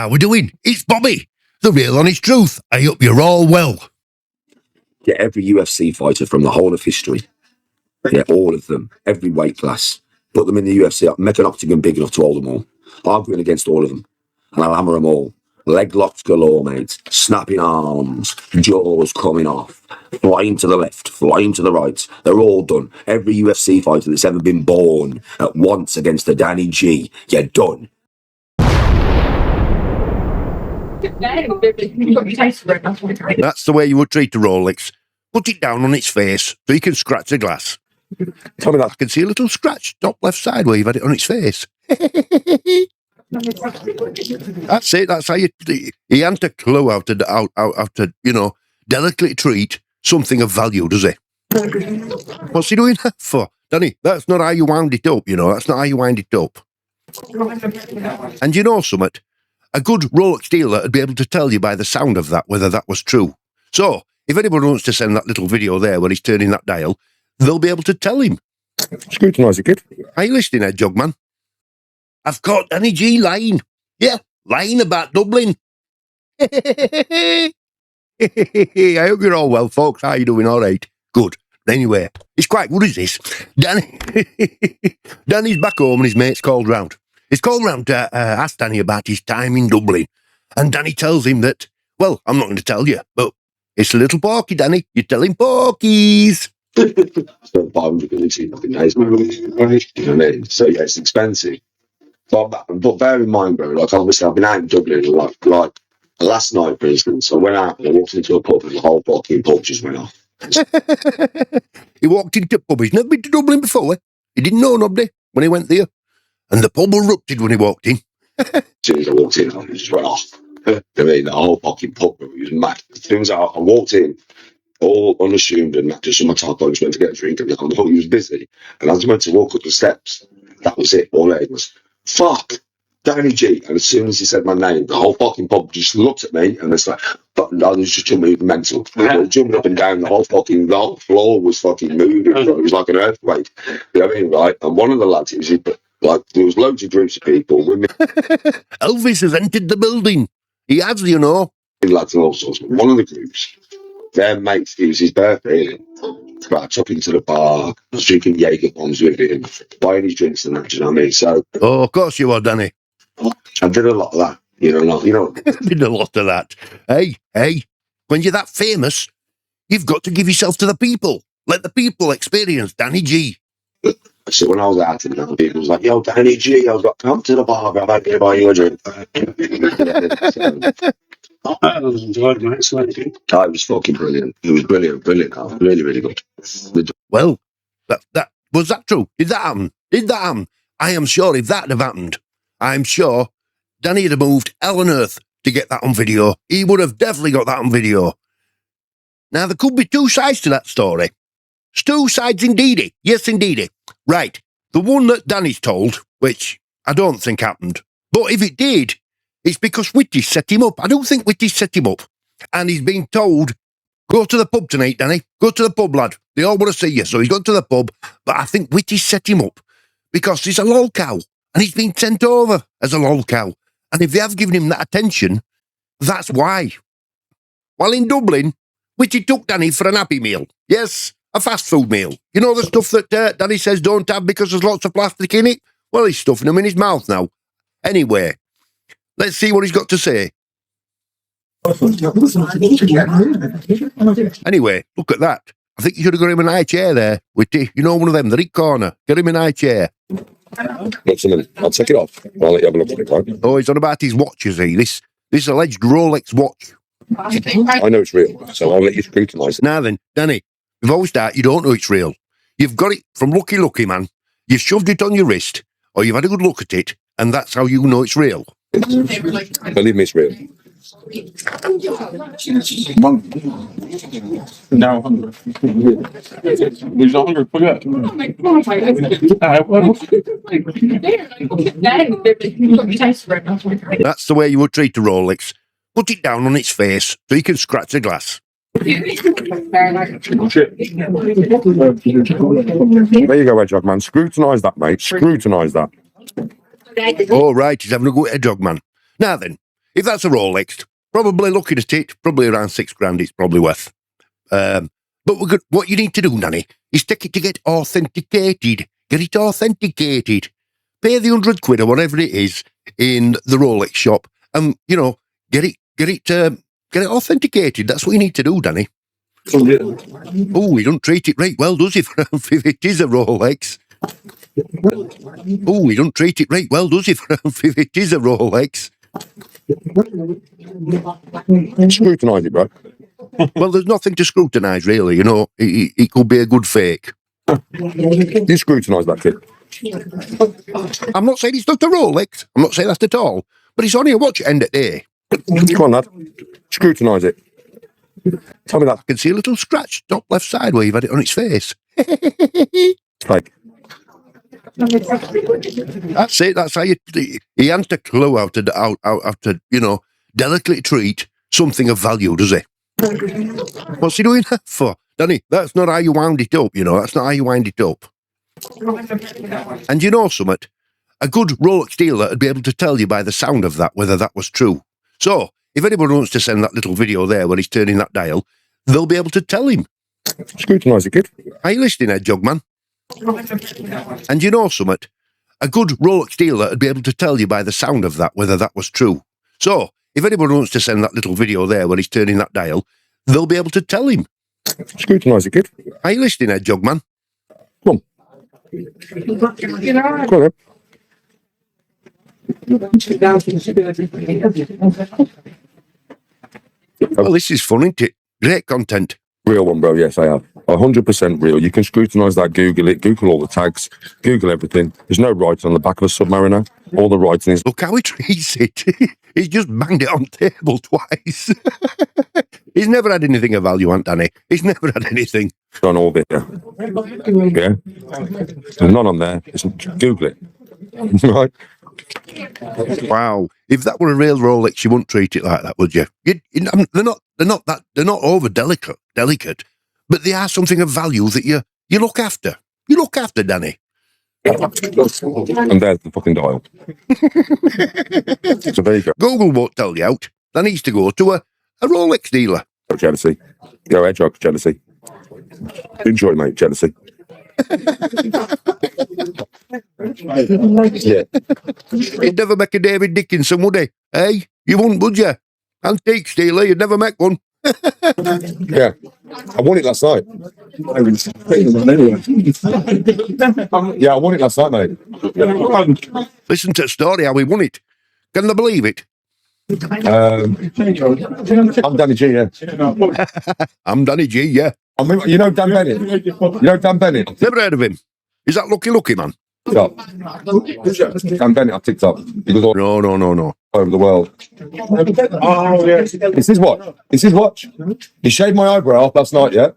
How we doing? It's Bobby, the real honest truth. I hope you're all well. Get every UFC fighter from the whole of history. Yeah, all of them. Every weight class. Put them in the UFC, make an octagon big enough to hold them all. Arguing against all of them. And I'll hammer them all. Leg locks galore, mate. Snapping arms. Jaws coming off. Flying to the left. Flying to the right. They're all done. Every UFC fighter that's ever been born at once against the Danny G. You're done. That's the way you would treat a Rolex. Put it down on its face so you can scratch the glass. Tell me that. I can see a little scratch top left side where you've had it on its face. That's it. That's how you. He hadn't a clue how to, delicately treat something of value, does he? What's he doing that for, Danny? That's not how you wound it up, That's not how you wind it up. And you know something? A good Rolex dealer would be able to tell you by the sound of that whether that was true. So, if anyone wants to send that little video there where he's turning that dial, they'll be able to tell him. Scrutinizing, kid. Are you listening, Ed Jugman? I've caught Danny G lying. Yeah, lying about Dublin. I hope you're all well, folks. How are you doing? All right. Good. Anyway, it's quite good, is this? Danny's back home and his mate's called round. He's called round to ask Danny about his time in Dublin. And Danny tells him that, well, I'm not going to tell you, but it's a little porky, Danny. You're telling porkies. Spent 500 quid in nothing days, you know what I mean? So yeah, it's expensive. But bear in mind, bro, like obviously I've been out in Dublin, like last night, for instance, I went out and I walked into a pub and the whole fucking pub just went off. He walked into a pub. He's never been to Dublin before. He didn't know nobody when he went there. And the pub erupted when he walked in. As soon as I walked in, it just went off. I mean, the whole fucking pub, bro, it was mad. As soon as I walked in, all unassumed and just on my top, I just went to get a drink and I thought he was busy. And I just went to walk up the steps. That was it. All it was, fuck, Danny G. And as soon as he said my name, the whole fucking pub just looked at me and it's like, but I was just jumping mental. Jumping up and down, the whole floor was fucking moving. Bro. It was like an earthquake. You know what I mean, right? And one of the lads, there was loads of groups of people, women. Elvis has entered the building. He has, Lads and all sorts. One of the groups, their mates, it was his birthday. I took him to the bar, drinking Jaeger bombs with him, buying his drinks and that, do you know what I mean? So, oh, of course you are, Danny. I did a lot of that, did a lot of that. Hey, when you're that famous, you've got to give yourself to the people. Let the people experience Danny G. So when I was out in the people was like, yo, Danny G, I was like, come to the bar, I've had to buy you a drink. I enjoyed it, mate. It was fucking brilliant. It was brilliant. Really, really good. Well, that was that true? Did that happen? I am sure if that had happened, I'm sure Danny would have moved hell on earth to get that on video. He would have definitely got that on video. Now, there could be two sides to that story. Two sides indeedy. Yes, indeedy. Right. The one that Danny's told, which I don't think happened. But if it did, it's because Whitty set him up. I don't think Whitty set him up. And he's been told, go to the pub tonight, Danny. Go to the pub, lad. They all want to see you. So he's gone to the pub. But I think Whitty set him up because he's a lol cow. And he's been sent over as a lol cow. And if they have given him that attention, that's why. While in Dublin, Whitty took Danny for an Happy Meal. Yes, a fast food meal. You know the stuff that Danny says don't have because there's lots of plastic in it? Well, he's stuffing them in his mouth now. Anyway, let's see what he's got to say. Anyway, look at that. I think you should have got him an high chair there, Whitty. You know, one of them, the right corner. Get him an high chair. What's a minute? I'll take it off. I'll let you have a look at it, right? Oh, he's on about his watch, is he? This alleged Rolex watch. I know it's real, so I'll let you scrutinise it. Now then, Danny, before we start, you don't know it's real. You've got it from Lucky Man. You've shoved it on your wrist, or you've had a good look at it, and that's how you know it's real. Believe me, it's real. Now 100. There's 100. Put it. That's the way you would treat a Rolex. Put it down on its face so you can scratch the glass. There you go, Hedgehog man. Scrutinise that, mate. Scrutinise that. Oh, right, he's having a go at Hedgehog man. Now then, if that's a Rolex, probably looking at it, probably around £6,000 it's probably worth. But what you need to do, Nanny, is take it to get authenticated. Get it authenticated. Pay the £100 or whatever it is in the Rolex shop, and get it authenticated. That's what you need to do, Danny. Oh, he don't treat it right well, does he? If it is a Rolex. Oh, he don't treat it right well, does he? If it is a Rolex. Scrutinise it, bro. Well, there's nothing to scrutinise, really. It could be a good fake. You scrutinise that kid. I'm not saying it's not a Rolex. I'm not saying that at all. But it's only a watch at the end of the day. Come on, lad. Scrutinise it. Tell me that. I can see a little scratch top left side where you've had it on its face. Fake. That's it. That's how he hasn't a clue how to delicately treat something of value, does he? What's he doing that for? Danny, that's not how you wind it up, That's not how you wind it up. And you know something? A good Rolex dealer would be able to tell you by the sound of that whether that was true. So, if anyone wants to send that little video there where he's turning that dial, they'll be able to tell him. Scrutinise it, kid. Are you listening, Hedgehog man? And you know something? A good Rolex dealer would be able to tell you by the sound of that whether that was true. So, if anyone wants to send that little video there where he's turning that dial, they'll be able to tell him. Scrutinise it, kid. Are you listening, Hedgehog man? Come on. Come on, then. Well, this is fun, isn't it? Great content. Real one, bro. Yes, I have. 100% real. You can scrutinise that, Google it, Google all the tags, Google everything. There's no writing on the back of a Submariner. All the writing is... Look how he treats it. He's just banged it on the table twice. He's never had anything of value, Aunt Danny. He's never had anything. on orbit, yeah. Yeah. There's none on there. Just Google it. Right? Wow. If that were a real Rolex, you wouldn't treat it like that, would you? They're not over delicate, but they are something of value that you look after. You look after, Danny. And there's the fucking dial. So there you go. Google won't tell you out. That needs to go to a Rolex dealer. Jealousy. Go Hedgehog, jealousy. Enjoy, mate, jealousy. Yeah. He'd never make a David Dickinson, would he? Hey, you wouldn't, would you? Antique stealer, you'd never make one. Yeah. I won it last night. Yeah, I won it last night, mate. Listen to the story how he won it. Can they believe it? I'm Danny G, yeah. I'm Danny G, yeah. I mean, you know Dan Bennett? You know Dan Bennett? Never heard of him. Is that Lucky man? TikTok. Dan Bennett on TikTok. He goes all No. over the world. Oh, yeah. It's his watch. It's his watch. He shaved my eyebrow off last night, yeah?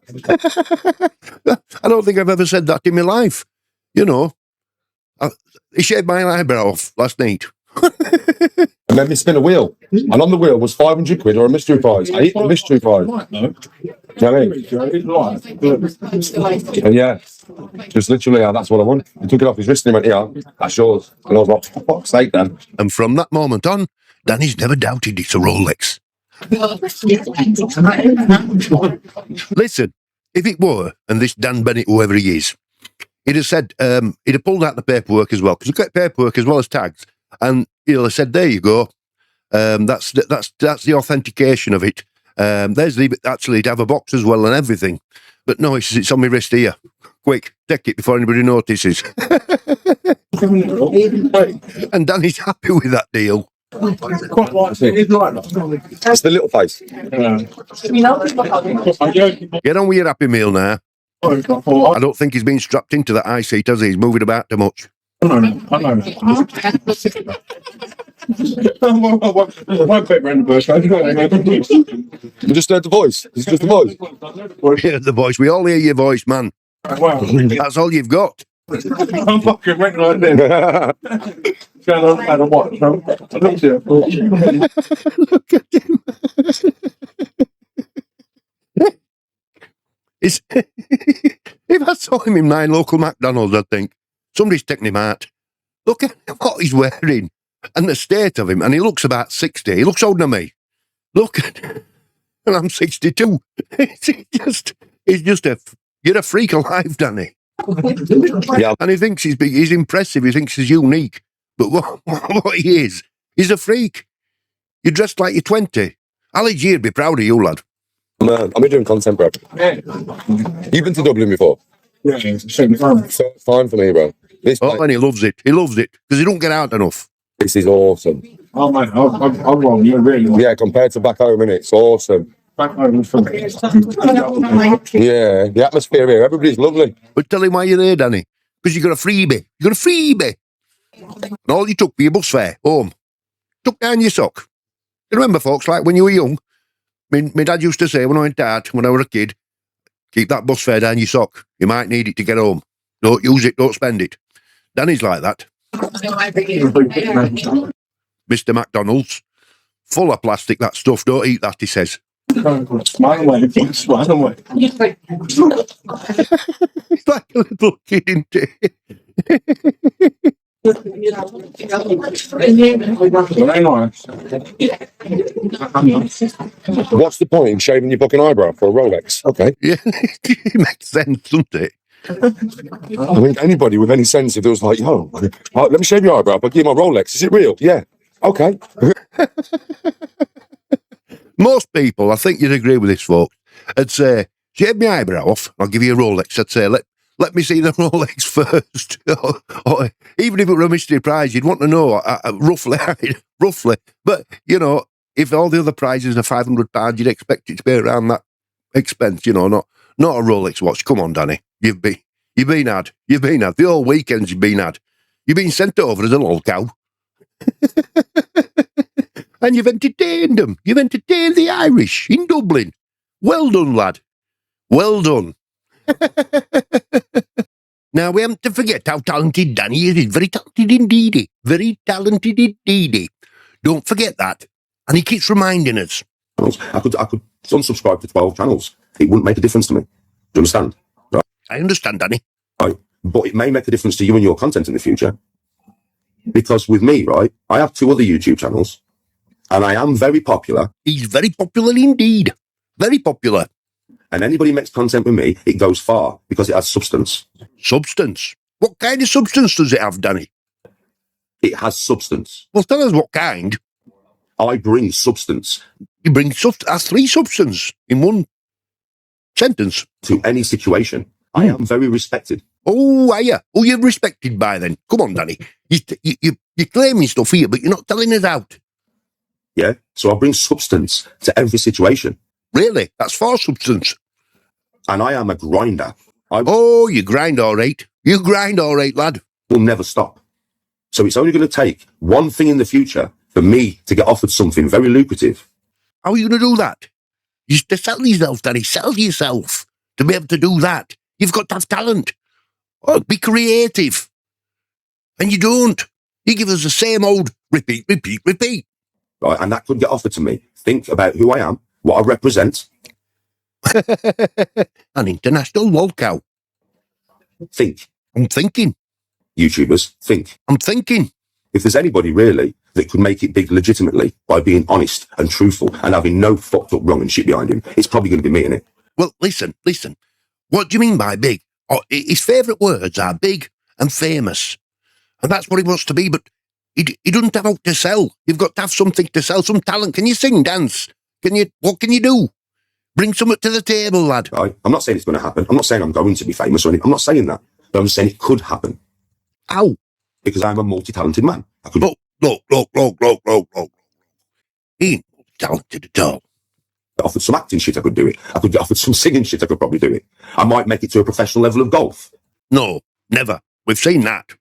I don't think I've ever said that in my life. You know, he shaved my eyebrow off last night. And made me spin a wheel. And on the wheel was 500 quid or a mystery prize. I eat the mystery prize. You know what I mean? And yeah, just literally, that's what I won. He took it off his wrist and he went, yeah, that's yours. And I was like, for fuck's sake, then. And from that moment on, Danny's never doubted it's a Rolex. Listen, if it were, and this Dan Bennett, whoever he is, he'd have said, he'd have pulled out the paperwork as well, because you've got paperwork as well as tags. And he'll have said, there you go. That's the authentication of it. Actually, it'd have a box as well and everything. But no, it's on my wrist here. Quick, take it before anybody notices. And Danny's happy with that deal. That's the little face. Get on with your Happy Meal now. I don't think he's been strapped into that high seat, has he? He's moving about too much. I know. One quick round the bush. You just heard the voice. It's just the voice. We heard the voice. We all hear your voice, man. Wow. That's all you've got. I'm fucking went like this. Going on and watch. Look at him. If I saw him in my local McDonald's, I'd think, somebody's taking him out. Look at what he's wearing. And the state of him, and he looks about 60. He looks older than me. Look, and I'm 62. You're a freak alive, Danny. Yeah. And he thinks he's impressive. He thinks he's unique. But what he is, he's a freak. You're dressed like you're 20. Ali G would be proud of you, lad. I'm doing content, bro. You've been to Dublin before? Yeah, it's Fine for me, bro. And he loves it. He loves it because he don't get out enough. This is awesome. Oh, mate, I'm wrong. You're really wrong. Yeah, compared to back home, innit? It's awesome. Back home from Yeah, the atmosphere here, everybody's lovely. But tell him why you're there, Danny. Because you got a freebie. You got a freebie. And all you took for your bus fare home, took down your sock. You remember, folks, like when you were young, my dad used to say when I went out, when I was a kid, keep that bus fare down your sock. You might need it to get home. Don't use it, don't spend it. Danny's like that. Mr. McDonald's, full of plastic, that stuff. Don't eat that, he says. Smile away, smile away. He's like a little kid, isn't he? Very nice. What's the point in shaving your fucking eyebrow for a Rolex? Okay. Yeah, it makes sense, doesn't it? I mean, anybody with any sense, if it was like, yo, let me shave your eyebrow, but give you my Rolex. Is it real? Yeah. Okay. Most people, I think you'd agree with this, folks, would say, shave my eyebrow off, I'll give you a Rolex. I'd say, let me see the Rolex first. or even if it were a mystery prize, you'd want to know roughly. But, you know, if all the other prizes are £500, you'd expect it to be around that expense, you know, not a Rolex watch. Come on, Danny. You've been had. The whole weekends you've been had. You've been sent over as a lol cow. And you've entertained them. You've entertained the Irish in Dublin. Well done, lad. Well done. Now, we haven't to forget how talented Danny is. He's very talented indeed. Very talented indeed. Don't forget that. And he keeps reminding us. I could unsubscribe to 12 channels. It wouldn't make a difference to me. Do you understand? Right? I understand, Danny. Right. But it may make a difference to you and your content in the future. Because with me, right, I have 2 other YouTube channels. And I am very popular. He's very popular indeed. Very popular. And anybody makes content with me, it goes far because it has substance. Substance? What kind of substance does it have, Danny? It has substance. Well, tell us what kind. I bring substance. You bring that's 3 substance in one sentence. To any situation. I am very respected. Oh, are you? Oh, you're respected by then. Come on, Danny. You're claiming stuff here, but you're not telling us out. Yeah? So I bring substance to every situation. Really? That's 4 substance. And I am a grinder. Oh, you grind all right. You grind all right, lad. Will never stop. So it's only going to take one thing in the future for me to get offered something very lucrative. How are you going to do that? You have to sell yourself, Danny. Sell yourself to be able to do that. You've got to have talent. Oh, be creative. And you don't. You give us the same old repeat. Right? And that could get offered to me. Think about who I am, what I represent. An international lolcow. Think. I'm thinking. YouTubers, think. I'm thinking. If there's anybody really that could make it big legitimately by being honest and truthful and having no fucked up wrong and shit behind him, it's probably going to be me, innit? Well, listen. What do you mean by big? Oh, his favourite words are big and famous. And that's what he wants to be, but he doesn't have out to sell. You've got to have something to sell, some talent. Can you sing, dance? What can you do? Bring something to the table, lad. Right? I'm not saying it's going to happen. I'm not saying I'm going to be famous or anything. I'm not saying that. But I'm saying it could happen. How? Because I'm a multi-talented man. I could... Look. He ain't talented at all. Get offered some acting shit, I could do it. I could get offered some singing shit, I could probably do it. I might make it to a professional level of golf. No, never. We've seen that.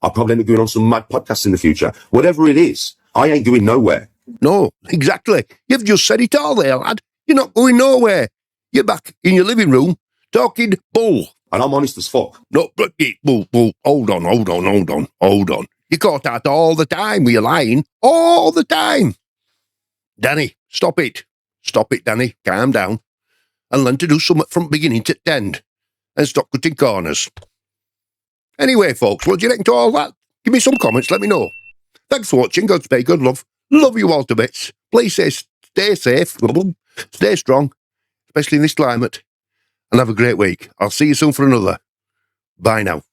I'll probably end up going on some mad podcasts in the future. Whatever it is, I ain't going nowhere. No, exactly. You've just said it all there, lad. You're not going nowhere. You're back in your living room talking bull. And I'm honest as fuck. No, but bull. Hold on. You're caught out all the time with your lying. All the time. Danny, stop it. Stop it, Danny. Calm down. And learn to do something from beginning to end. And stop cutting corners. Anyway, folks, what do you reckon to all that? Give me some comments, let me know. Thanks for watching. Godspeed, good love. Love you all to bits. Please stay safe, stay strong, especially in this climate, and have a great week. I'll see you soon for another. Bye now.